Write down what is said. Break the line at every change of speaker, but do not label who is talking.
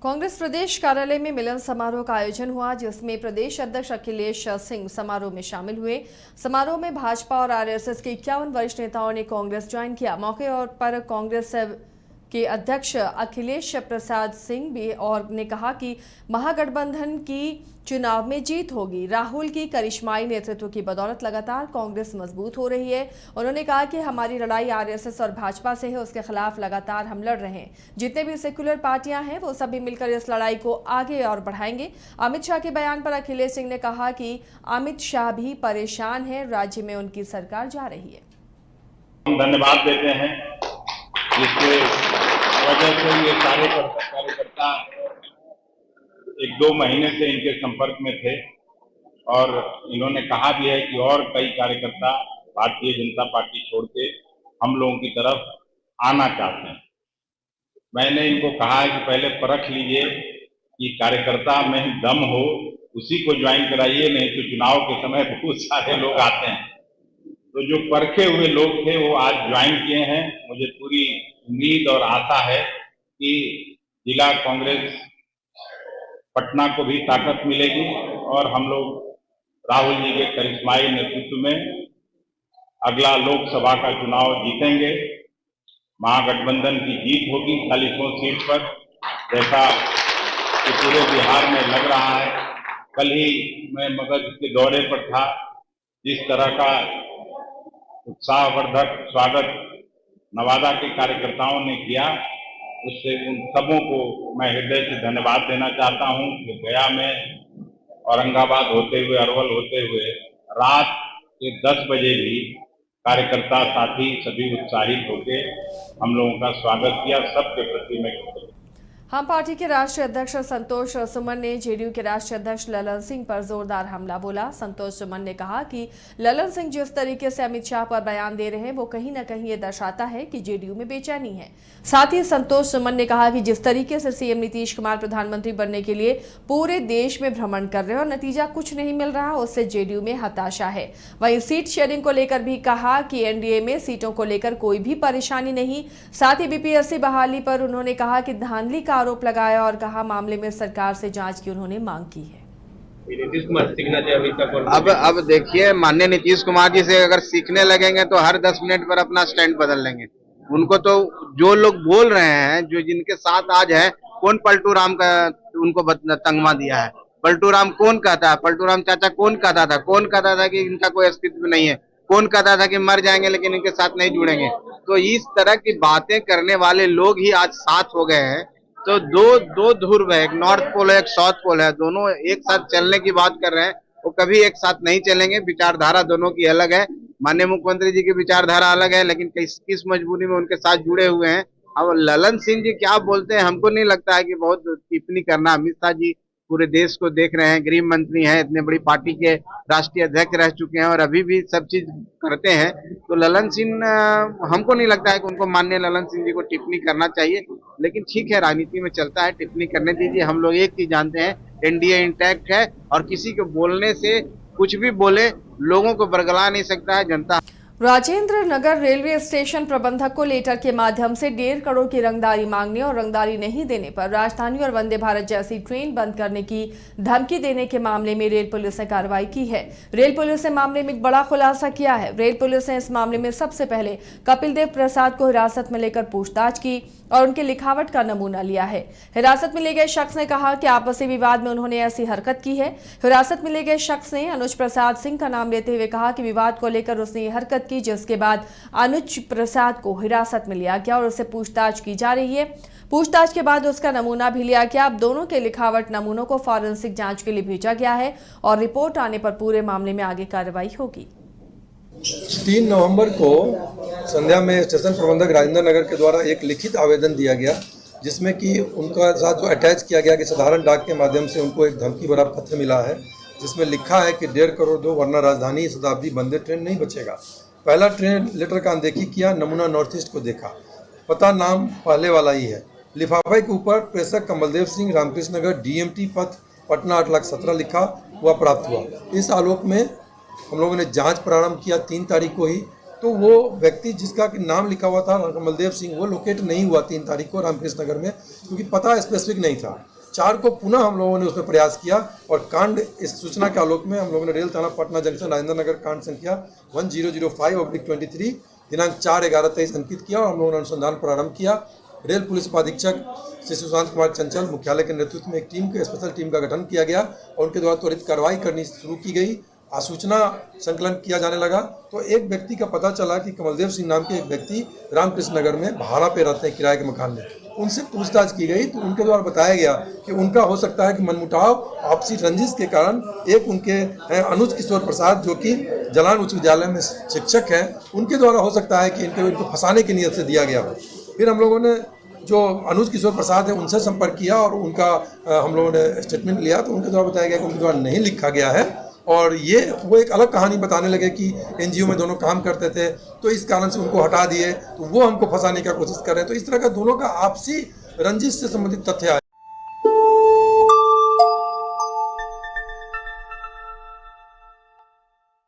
कांग्रेस प्रदेश कार्यालय में मिलन समारोह का आयोजन हुआ, जिसमें प्रदेश अध्यक्ष अखिलेश सिंह समारोह में शामिल हुए। समारोह में भाजपा और आरएसएस के 51 वरिष्ठ नेताओं ने कांग्रेस ज्वाइन किया। मौके पर कांग्रेस के अध्यक्ष अखिलेश प्रसाद सिंह भी और ने कहा कि महागठबंधन की चुनाव में जीत होगी। राहुल की करिश्माई नेतृत्व की बदौलत लगातार कांग्रेस मजबूत हो रही है। उन्होंने कहा कि हमारी लड़ाई आरएसएस और भाजपा से है, उसके खिलाफ लगातार हम लड़ रहे हैं। जितने भी सेक्युलर पार्टियां हैं वो सभी मिलकर इस लड़ाई को आगे और बढ़ाएंगे। अमित शाह के बयान पर अखिलेश सिंह ने कहा कि अमित शाह भी परेशान है, राज्य में उनकी सरकार जा रही है।
हम धन्यवाद देते हैं जिसके वजह से ये सारे कार्यकर्ता 1-2 महीने से इनके संपर्क में थे और इन्होंने कहा भी है कि और कई कार्यकर्ता भारतीय जनता पार्टी छोड़ के हम लोगों की तरफ आना चाहते हैं। मैंने इनको कहा है कि पहले परख लीजिए कि कार्यकर्ता में दम हो, उसी को ज्वाइन कराइए, नहीं तो चुनाव के समय बहुत सारे लोग आते हैं। तो जो परखे हुए लोग थे वो आज ज्वाइन किए हैं। मुझे पूरी उम्मीद और आशा है कि जिला कांग्रेस पटना को भी ताकत मिलेगी और हम लोग राहुल जी के करिश्माई नेतृत्व में अगला लोकसभा का चुनाव जीतेंगे। महागठबंधन की जीत होगी 40 सीट पर, जैसा कि पूरे बिहार में लग रहा है। कल ही मैं मगध के दौरे पर था, जिस तरह का उत्साहवर्धक स्वागत नवादा के कार्यकर्ताओं ने किया, उससे उन सबों को मैं हृदय से धन्यवाद देना चाहता हूं कि गया में औरंगाबाद होते हुए, अरवल होते हुए रात के 10 बजे भी कार्यकर्ता साथी सभी उत्साहित होकर हम लोगों का स्वागत किया। सबके प्रति मैं
हम पार्टी के राष्ट्रीय अध्यक्ष संतोष सुमन ने जेडीयू के राष्ट्रीय अध्यक्ष ललन सिंह पर जोरदार हमला बोला। संतोष सुमन ने कहा कि ललन सिंह जिस तरीके से अमित शाह पर बयान दे रहे हैं वो कहीं न कहीं ये दर्शाता है कि जेडीयू में बेचैनी है। साथ ही संतोष सुमन ने कहा कि जिस तरीके से सीएम नीतीश कुमार प्रधानमंत्री बनने के लिए पूरे देश में भ्रमण कर रहे हैं और नतीजा कुछ नहीं मिल रहा, उससे जेडीयू में हताशा है। वहीं सीट शेयरिंग को लेकर भी कहा कि एनडीए में सीटों को लेकर कोई भी परेशानी नहीं। साथ ही बीपीएससी बहाली पर उन्होंने कहा कि धांधली का आरोप लगाया और कहा मामले में सरकार से जांच की उन्होंने मांग की है।
नीतीश कुमार सीखना चाहिए अभी तक। अब देखिए, माननीय नीतीश कुमार जी से अगर सीखने लगेंगे तो हर 10 मिनट पर अपना स्टैंड बदल लेंगे। उनको तो जो लोग बोल रहे हैं, जो जिनके साथ आज है, कौन पलटू राम का उनको तंगमा दिया है? पलटू राम कौन कहता है? पलटू राम चाचा कौन कहता था? कौन कहता था कि इनका कोई अस्तित्व नहीं है? कौन कहता था कि मर जाएंगे लेकिन इनके साथ नहीं जुड़ेंगे? तो इस तरह की बातें करने वाले लोग ही आज साथ हो गए हैं। तो दो ध्रुव है, एक नॉर्थ पोल है, एक साउथ पोल है, दोनों एक साथ चलने की बात कर रहे हैं। वो कभी एक साथ नहीं चलेंगे। विचारधारा दोनों की अलग है। माननीय मुख्यमंत्री जी की विचारधारा अलग है, लेकिन किस मजबूरी में उनके साथ जुड़े हुए हैं। अब ललन सिंह जी क्या बोलते हैं, हमको नहीं लगता है कि बहुत टिप्पणी करना। अमित शाह जी पूरे देश को देख रहे हैं, गृह मंत्री हैं, इतने बड़ी पार्टी के राष्ट्रीय अध्यक्ष रह चुके हैं और अभी भी सब चीज करते हैं। तो ललन सिंह, हमको नहीं लगता है कि उनको माननीय ललन सिंह जी को टिप्पणी करना चाहिए। लेकिन ठीक है, राजनीति में चलता है, टिप्पणी करने दीजिए। हम लोग एक चीज जानते हैं, एनडीए इंटैक्ट है और किसी को बोलने से कुछ भी बोले लोगों को बरगला नहीं सकता है जनता।
राजेंद्र नगर रेलवे स्टेशन प्रबंधक को लेटर के माध्यम से 1.5 करोड़ की रंगदारी मांगने और रंगदारी नहीं देने पर राजधानी और वंदे भारत जैसी ट्रेन बंद करने की धमकी देने के मामले में रेल पुलिस ने कार्रवाई की है। रेल पुलिस ने मामले में एक बड़ा खुलासा किया है। रेल पुलिस ने इस मामले में सबसे पहले कपिल देव प्रसाद को हिरासत में लेकर पूछताछ की और उनके लिखावट का नमूना लिया है। हिरासत में लिए गए शख्स ने कहा कि आपसी विवाद में उन्होंने ऐसी हरकत की है। हिरासत में लिए गए शख्स ने अनुज प्रसाद सिंह का नाम लेते हुए कहा कि विवाद को लेकर उसने ये हरकत की, जिसके बाद अनुज प्रसाद को हिरासत में लिया गया और उससे पूछताछ की जा रही है। पूछताछ के बाद उसका नमूना भी लिया गया। अब दोनों के लिखावट नमूनों को फॉरेंसिक जांच के लिए भेजा गया है और रिपोर्ट आने पर पूरे मामले में आगे कार्रवाई होगी।
3 नवंबर को संध्या में स्टेशन प्रबंधक राजेंद्र नगर के द्वारा एक लिखित आवेदन दिया गया, जिसमें कि उनका साथ जो अटैच किया गया कि साधारण डाक के माध्यम से उनको एक धमकी भरा पत्र मिला है, जिसमें लिखा है कि 1.5 करोड़ दो, वरना राजधानी शताब्दी वंदे ट्रेन नहीं बचेगा। पहला ट्रेन लेटर का अनदेखी किया, नमूना नॉर्थ ईस्ट को देखा, पता नाम पहले वाला ही है। लिफाफे के ऊपर प्रेषक कमलदेव सिंह, रामकृष्ण नगर, डीएमटी पथ पटना 8,17,000 लिखा हुआ प्राप्त हुआ। इस आलोक में हम लोगों ने जांच प्रारंभ किया 3 तारीख को ही तो वो व्यक्ति जिसका कि नाम लिखा हुआ था कमलदेव सिंह, वो लोकेट नहीं हुआ 3 तारीख को रामकृष्ण नगर में, क्योंकि पता स्पेसिफिक नहीं था। 4 को पुनः हम लोगों ने उसमें प्रयास किया और कांड, इस सूचना के आलोक में हम लोगों ने रेल थाना पटना जंक्शन राजेंद्र नगर कांड संख्या 1005/23 दिनांक 4/11/23 अंकित किया और हम लोगों ने अनुसंधान प्रारंभ किया। रेल पुलिस उपाधीक्षक श्री सुशांत कुमार चंचल मुख्यालय के नेतृत्व में एक स्पेशल टीम का गठन किया गया और उनके द्वारा त्वरित कार्रवाई करनी शुरू की गई। आसूचना संकलन किया जाने लगा तो एक व्यक्ति का पता चला कि कमलदेव सिंह नाम के एक व्यक्ति रामकृष्ण नगर में भाड़ा पे रहते हैं, किराए के मकान में। उनसे पूछताछ की गई तो उनके द्वारा बताया गया कि उनका हो सकता है कि मनमुटाव, आपसी रंजिश के कारण एक उनके हैं अनुज किशोर प्रसाद, जो कि जलान उच्च विद्यालय में शिक्षक हैं, उनके द्वारा हो सकता है कि इनको फंसाने की नीयत से दिया गया हो। फिर हम लोगों ने जो अनुज किशोर प्रसाद है उनसे संपर्क किया और उनका हम लोगों ने स्टेटमेंट लिया तो उनके द्वारा बताया गया कि उनके द्वारा नहीं लिखा गया है और ये वो एक अलग कहानी बताने लगे कि एनजीओ में दोनों काम करते थे तो इस कारण से उनको हटा दिए, तो वो हमको फंसाने का कोशिश कर रहे हैं। तो इस तरह का दोनों का आपसी रंजिश से संबंधित तथ्य आए।